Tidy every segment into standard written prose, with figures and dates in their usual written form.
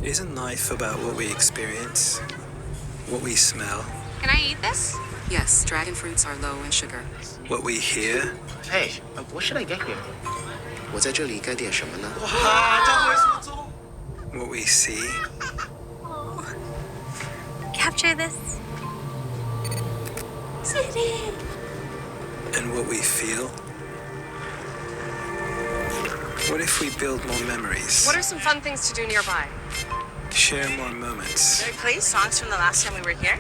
Isn't life about what we experience? What we smell? Can I eat this? Yes, dragon fruits are low in sugar. What we hear? Hey, what should I get here? 我在这里该点什么呢？ What we see? Capture this. City. And what we feel? What if we build more memories? What are some fun things to do nearby? Share more moments? Can we play songs from the last time we were here?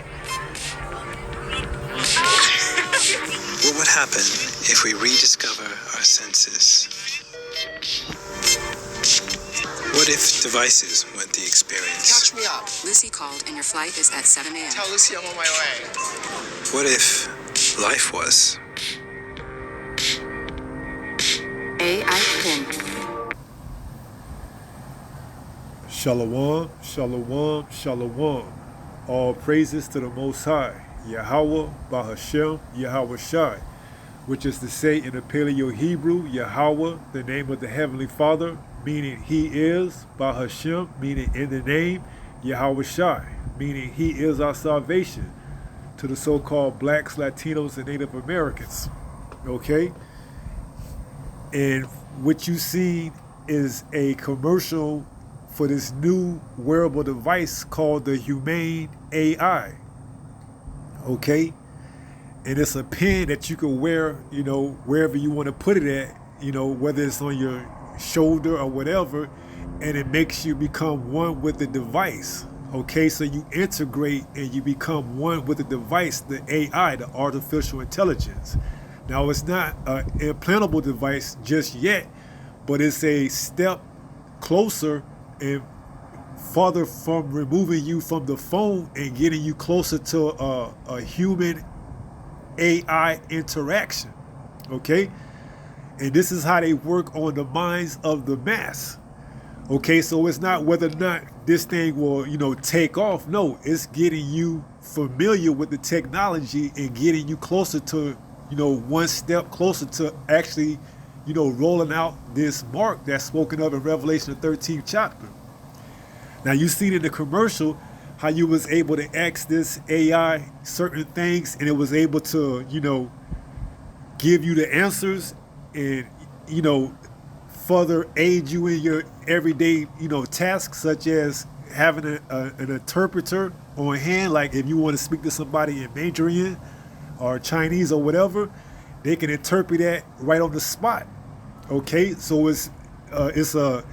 What would happen if we rediscover our senses? What if devices weren't the experience? Catch me up. Lucy called and your flight is at 7 a.m. Tell Lucy I'm on my way. What if life was? AI pin. Shalom, shalom, shalom. All praises to the Most High, Yahweh, Bahashem, Yahweh Shai, which is to say in the Paleo Hebrew, Yahweh, the name of the Heavenly Father, meaning He is, Bahashem, meaning in the name, Yahweh Shai, meaning He is our salvation, to the so-called blacks, Latinos, and Native Americans. Okay? And what you see is a commercial for this new wearable device called the Humane AI. Okay? And it's a pen that you can wear, wherever you want to put it at, whether it's on your shoulder or whatever, and it makes you become one with the device. Okay, so you integrate and you become one with the device, the AI, the artificial intelligence. Now, it's not an implantable device just yet, but it's a step closer and farther from removing you from the phone and getting you closer to a human AI interaction. Okay? And this is how they work on the minds of the mass. Okay, so it's not whether or not this thing will, take off. No, it's getting you familiar with the technology and getting you closer to, one step closer to actually, rolling out this mark that's spoken of in Revelation the 13th chapter. Now, you seen in the commercial how you was able to ask this AI certain things and it was able to, give you the answers and, further aid you in your everyday, tasks, such as having an interpreter on hand. Like if you want to speak to somebody in Mandarin or Chinese or whatever, they can interpret that right on the spot. Okay, so it's a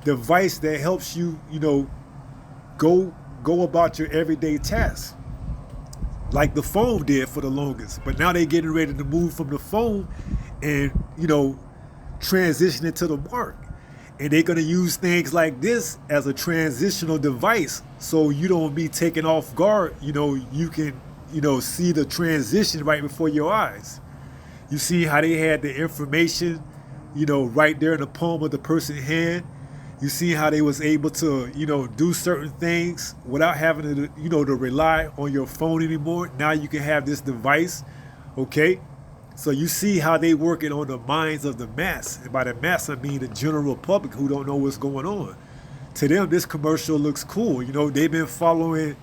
device that helps you, go about your everyday tasks, like the phone did for the longest. But now they're getting ready to move from the phone and, transition it to the mark. And they're going to use things like this as a transitional device, so you don't be taken off guard. You can, see the transition right before your eyes. You see how they had the information, right there in the palm of the person's hand. You see how they was able to, do certain things without having to, to rely on your phone anymore. Now you can have this device, okay? So you see how they working on the minds of the mass. And by the mass, I mean the general public who don't know what's going on. To them, this commercial looks cool. They've been following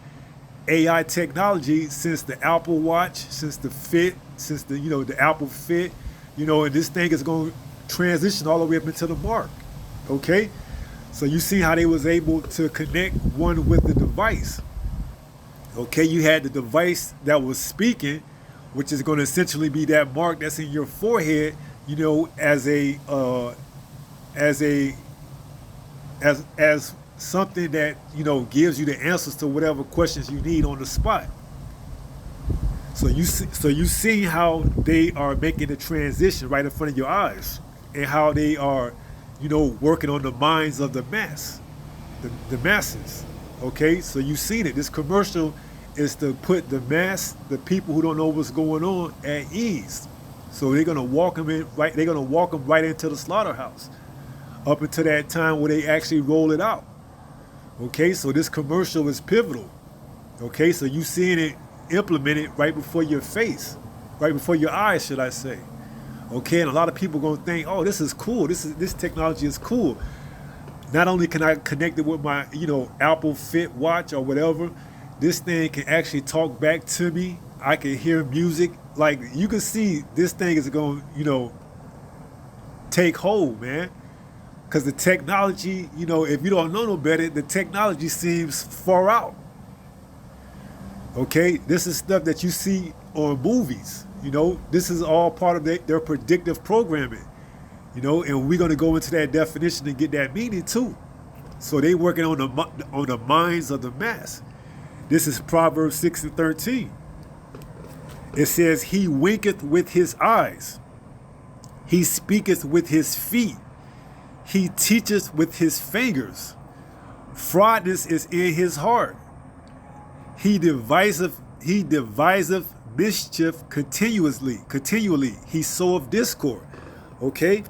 AI technology since the Apple Watch, since the Fit, since the, the Apple Fit, and this thing is going to transition all the way up into the mark, okay? So you see how they was able to connect one with the device. Okay, you had the device that was speaking, which is going to essentially be that mark that's in your forehead, as something that, gives you the answers to whatever questions you need on the spot. So you see how they are making the transition right in front of your eyes, and how they are, working on the minds of the mass, the masses. Okay, so you've seen it. This commercial is to put the mass, the people who don't know what's going on, at ease. So they're gonna walk them in right. They're gonna walk them right into the slaughterhouse, up until that time where they actually roll it out. Okay, so this commercial is pivotal. Okay, so you seeing it implemented right before your face, right before your eyes, should I say? Okay, and a lot of people gonna think, oh, this is cool. This technology is cool. Not only can I connect it with my, Apple Fit watch or whatever, this thing can actually talk back to me. I can hear music. Like, you can see this thing is going, take hold, man. Because the technology, if you don't know no better, the technology seems far out. Okay? This is stuff that you see on movies. This is all part of their predictive programming. And we're going to go into that definition and get that meaning too. So they working on the minds of the mass. This is Proverbs 6:13. It says, he winketh with his eyes. He speaketh with his feet. He teacheth with his fingers. Fraudness is in his heart. He deviseth mischief continually. He soweth discord. Okay?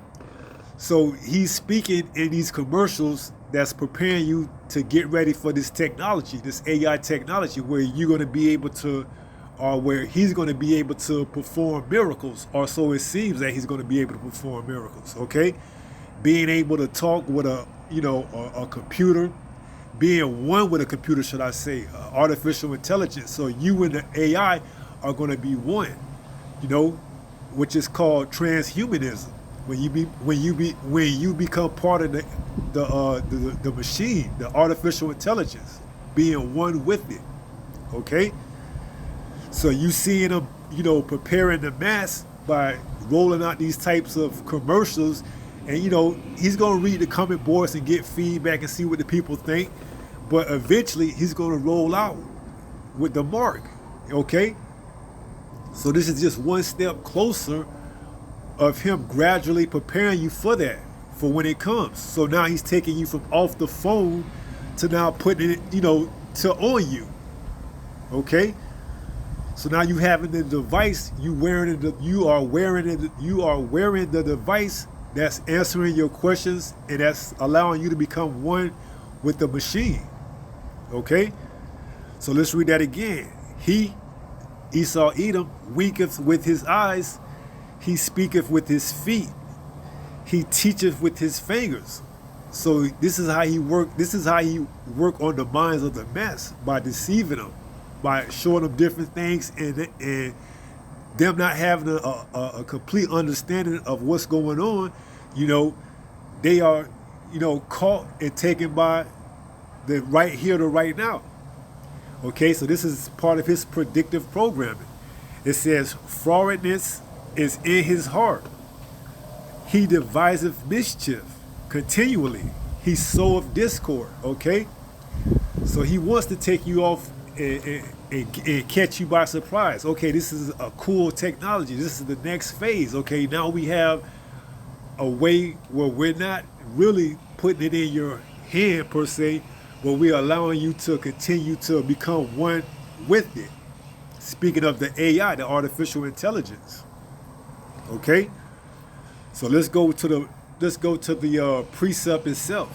So he's speaking in these commercials that's preparing you to get ready for this technology, this AI technology, where you're going to be able to, or where he's going to be able to perform miracles, or so it seems that he's going to be able to perform miracles. Okay? Being able to talk with a computer, being one with a computer, should I say, artificial intelligence. So you and the AI are going to be one, which is called transhumanism. When you become part of the machine, the artificial intelligence, being one with it. Okay? So you seeing them, preparing the mass by rolling out these types of commercials, and he's gonna read the comment boards and get feedback and see what the people think. But eventually he's gonna roll out with the mark. Okay? So this is just one step closer of him gradually preparing you for that, for when it comes. So now he's taking you from off the phone to now putting it, to on you. Okay? So now you having the device, you are wearing the device that's answering your questions, and that's allowing you to become one with the machine. Okay? So let's read that again. He, Esau Edom, winketh with his eyes. He speaketh with his feet. He teacheth with his fingers. So this is how he work. This is how he work on the minds of the mass, by deceiving them, by showing them different things, and them not having a complete understanding of what's going on. They are, caught and taken by the right here to right now. Okay, so this is part of his predictive programming. It says, frowardness is in his heart. He deviseth mischief continually. He soweth discord. Okay? So he wants to take you off and catch you by surprise. Okay, this is a cool technology. This is the next phase. Okay, now we have a way where we're not really putting it in your hand per se, but we're allowing you to continue to become one with it. Speaking of the AI, the artificial intelligence. Okay, so let's go to the precept itself.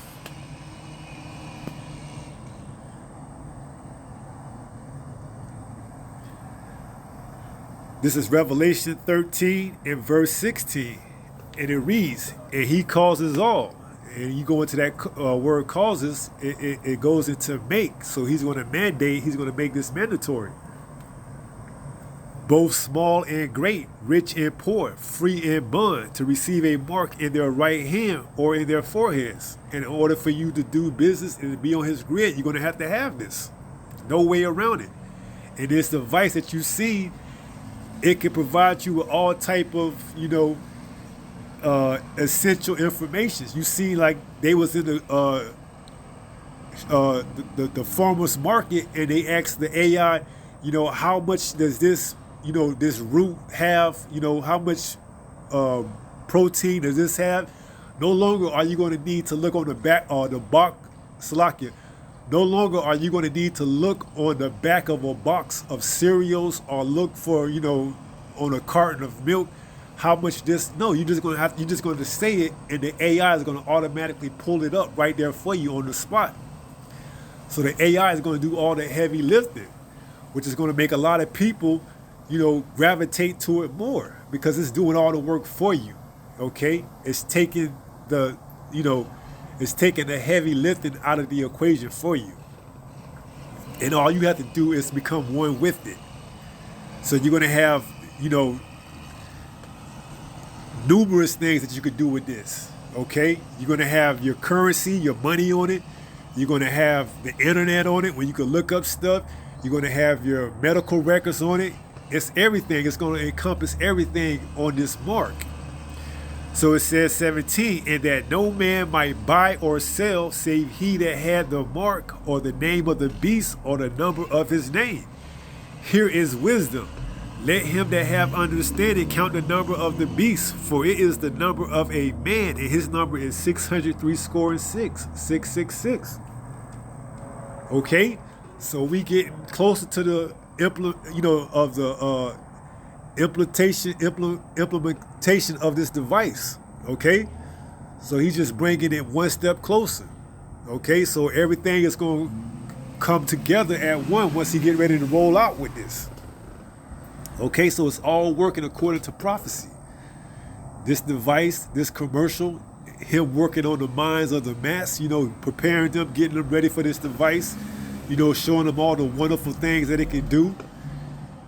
This is Revelation 13 and verse 16, and it reads, "And he causes all." And you go into that word "causes," it goes into make. So he's going to mandate. He's going to make this mandatory. Both small and great, rich and poor, free and bond, to receive a mark in their right hand or in their foreheads. In order for you to do business and to be on his grid, you're going to have this. No way around it. And this device that you see, it can provide you with all type of, essential information. You see, like they was in the farmer's market, and they asked the AI, how much does this this root have, how much protein does this have? No longer are you going to need to look on the back or the box, Salakia. No longer are you going to need to look on the back of a box of cereals or look for, on a carton of milk, how much this. No, you're just going to say it, and the AI is going to automatically pull it up right there for you on the spot. So the AI is going to do all the heavy lifting, which is going to make a lot of people, gravitate to it more because it's doing all the work for you. Okay, it's taking the, It's taking the heavy lifting out of the equation for you. And all you have to do is become one with it. So you're going to have, numerous things that you could do with this. Okay? You're going to have your currency, your money on it. You're going to have the internet on it where you can look up stuff. You're going to have your medical records on it. It's everything. It's going to encompass everything on this mark. So it says 17, and that no man might buy or sell save he that had the mark or the name of the beast or the number of his name. Here is wisdom. Let him that have understanding count the number of the beast, for it is the number of a man, and his number is 666. Okay, so we get closer to the implementation of this device. Okay, so he's just bringing it one step closer. Okay, so everything is going to come together at once he get ready to roll out with this. Okay, so it's all working according to prophecy. This device, this commercial, him working on the minds of the mass, preparing them, getting them ready for this device, showing them all the wonderful things that it can do,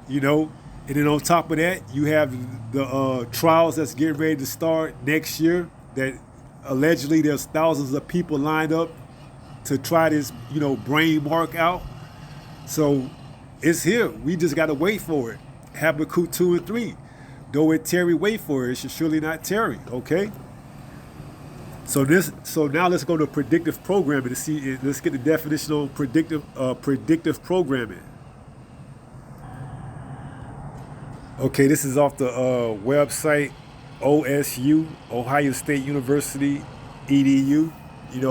and then on top of that, you have the trials that's getting ready to start next year that allegedly there's thousands of people lined up to try this, brain mark out. So it's here. We just got to wait for it. Habakkuk 2 and 3. Though it tarry, wait for it. It should surely not tarry. Okay. So now let's go to predictive programming to see. Let's get the definition on predictive programming. Okay, this is off the website OSU, Ohio State University, EDU.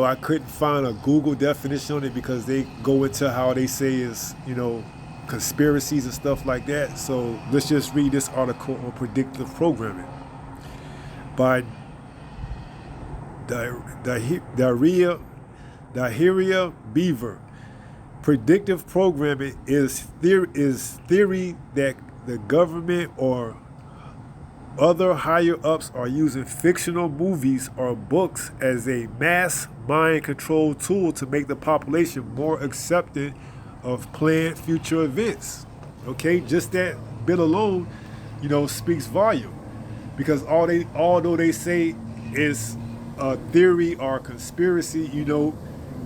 I couldn't find a Google definition on it because they go into how they say is, conspiracies and stuff like that. So let's just read this article on predictive programming by Dahiria Beaver. Predictive programming is theory that the government or other higher ups are using fictional movies or books as a mass mind control tool to make the population more accepting of planned future events. Okay, just that bit alone, speaks volume. Because although they say it's a theory or conspiracy,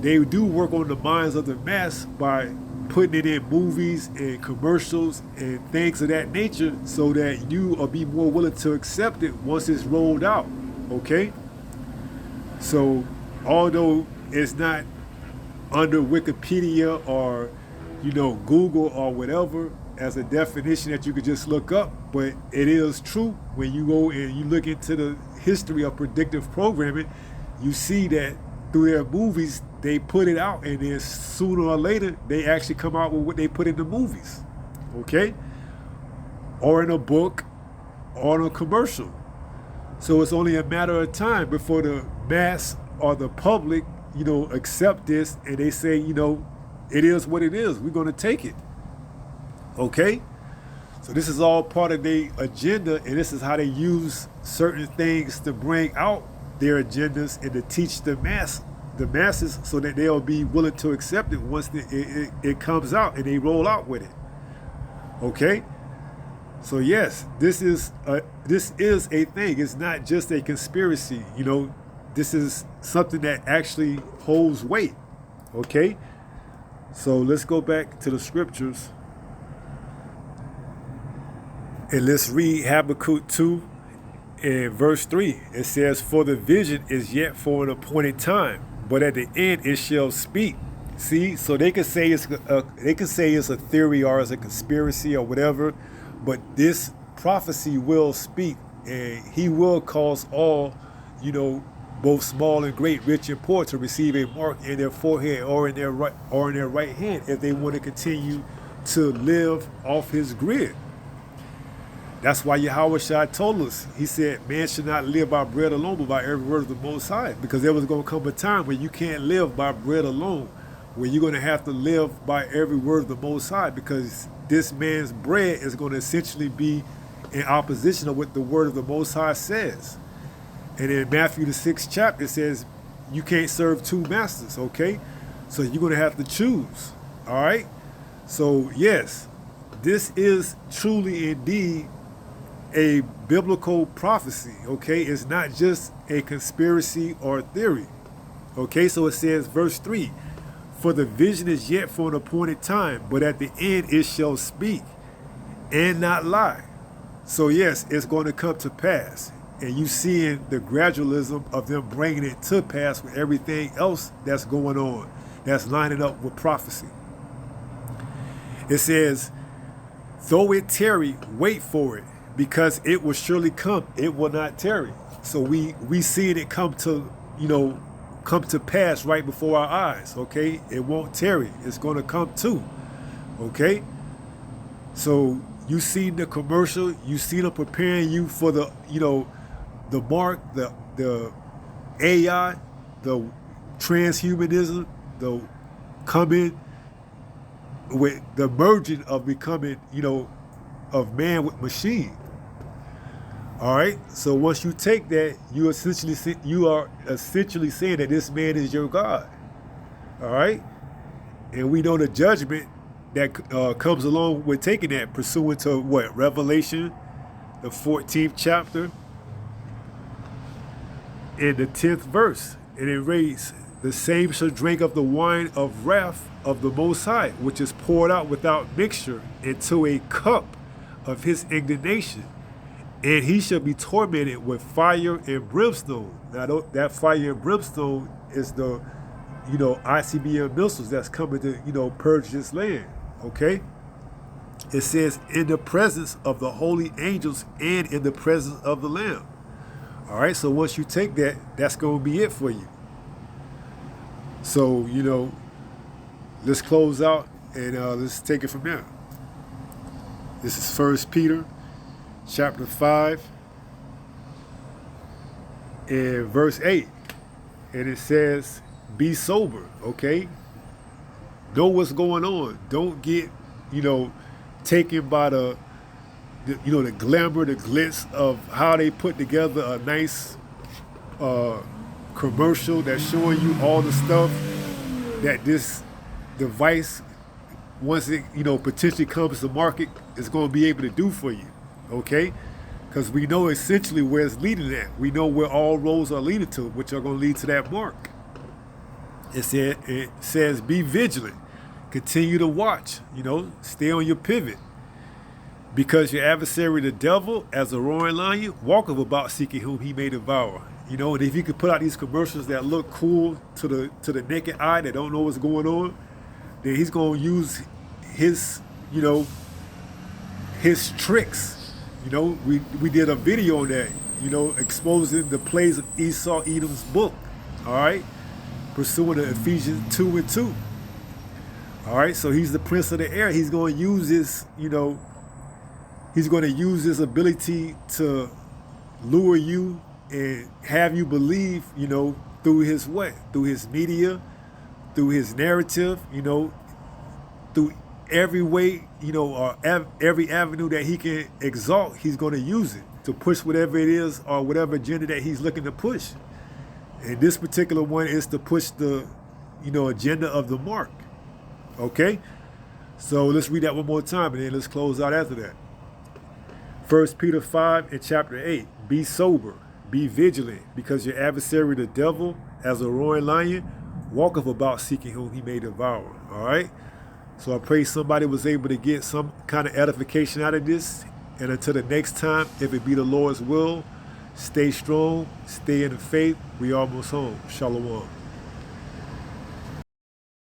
they do work on the minds of the mass by putting it in movies and commercials and things of that nature so that you will be more willing to accept it once it's rolled out. Okay? So although it's not under Wikipedia or Google or whatever as a definition that you could just look up, but it is true when you go and you look into the history of predictive programming, you see that through their movies they put it out, and then sooner or later they actually come out with what they put in the movies. Okay? Or in a book or in a commercial. So it's only a matter of time before the mass or the public, accept this and they say, it is what it is. We're going to take it. Okay? So this is all part of their agenda, and this is how they use certain things to bring out their agendas and to teach the masses so that they'll be willing to accept it once it comes out and they roll out with it. Okay? So yes, this is a thing. It's not just a conspiracy. This is something that actually holds weight. Okay? So let's go back to the scriptures and let's read Habakkuk 2 and verse 3. It says, for the vision is yet for an appointed time, but at the end it shall speak. See, so they can say it's a theory or it's a conspiracy or whatever, but this prophecy will speak, and he will cause all, both small and great, rich and poor, to receive a mark in their forehead or in their right hand if they want to continue to live off his grid. That's why Yahweh Shai told us, he said, man should not live by bread alone, but by every word of the Most High. Because there was going to come a time when you can't live by bread alone, where you're going to have to live by every word of the Most High, because this man's bread is going to essentially be in opposition of what the word of the Most High says. And in Matthew the 6th chapter, it says, you can't serve two masters, okay? So you're going to have to choose, all right? So yes, this is truly indeed a biblical prophecy, okay? It's not just a conspiracy or theory, okay? So it says, verse 3, for the vision is yet for an appointed time, but at the end it shall speak and not lie. So yes, it's going to come to pass. And you seeing the gradualism of them bringing it to pass with everything else that's going on, that's lining up with prophecy. It says, though it tarry, wait for it, because it will surely come. It will not tarry. So we seeing it come to, come to pass right before our eyes, okay? It won't tarry. It's going to come too, okay? So you seen the commercial, you seen them preparing you for the, the mark, the AI, the transhumanism, the coming with the merging of becoming, of man with machine. All right. So once you take that, you are essentially saying that this man is your God. All right. And we know the judgment that comes along with taking that, pursuant to what? Revelation, the 14th chapter, in the 10th verse. And it reads, the same shall drink of the wine of wrath of the Most High, which is poured out without mixture into a cup of his indignation. And he shall be tormented with fire and brimstone. Now that fire and brimstone is the, ICBM missiles that's coming to, purge this land. Okay? It says, in the presence of the holy angels and in the presence of the Lamb. All right, so once you take that, that's going to be it for you. So, let's close out and let's take it from there. This is 1 Peter chapter 5 and verse 8. And it says, be sober, okay? Know what's going on. Don't get, taken by the glamour, the glitz of how they put together a nice commercial that's showing you all the stuff that this device, once it, potentially comes to market, is going to be able to do for you, okay? Because we know essentially where it's leading at. We know where all roads are leading to, which are going to lead to that mark. It says, be vigilant. Continue to watch, stay on your pivot. Because your adversary, the devil, as a roaring lion, walketh about seeking whom he may devour. And if you could put out these commercials that look cool to the naked eye that don't know what's going on, then he's going to use his, his tricks. We did a video on that, exposing the plays of Esau Edom's book, all right, pursuing the Ephesians 2 and 2. All right, so he's the prince of the air. He's going to use this, he's going to use his ability to lure you and have you believe, through his what? Through his media, through his narrative, through every way, or every avenue that he can exalt, he's going to use it to push whatever it is or whatever agenda that he's looking to push. And this particular one is to push the, agenda of the mark. Okay? So let's read that one more time and then let's close out after that. 1 Peter 5 and chapter 8. Be sober, be vigilant, because your adversary, the devil, as a roaring lion, walketh about seeking whom he may devour. All right? So I pray somebody was able to get some kind of edification out of this. And until the next time, if it be the Lord's will, stay strong, stay in the faith. We almost home. Shalom.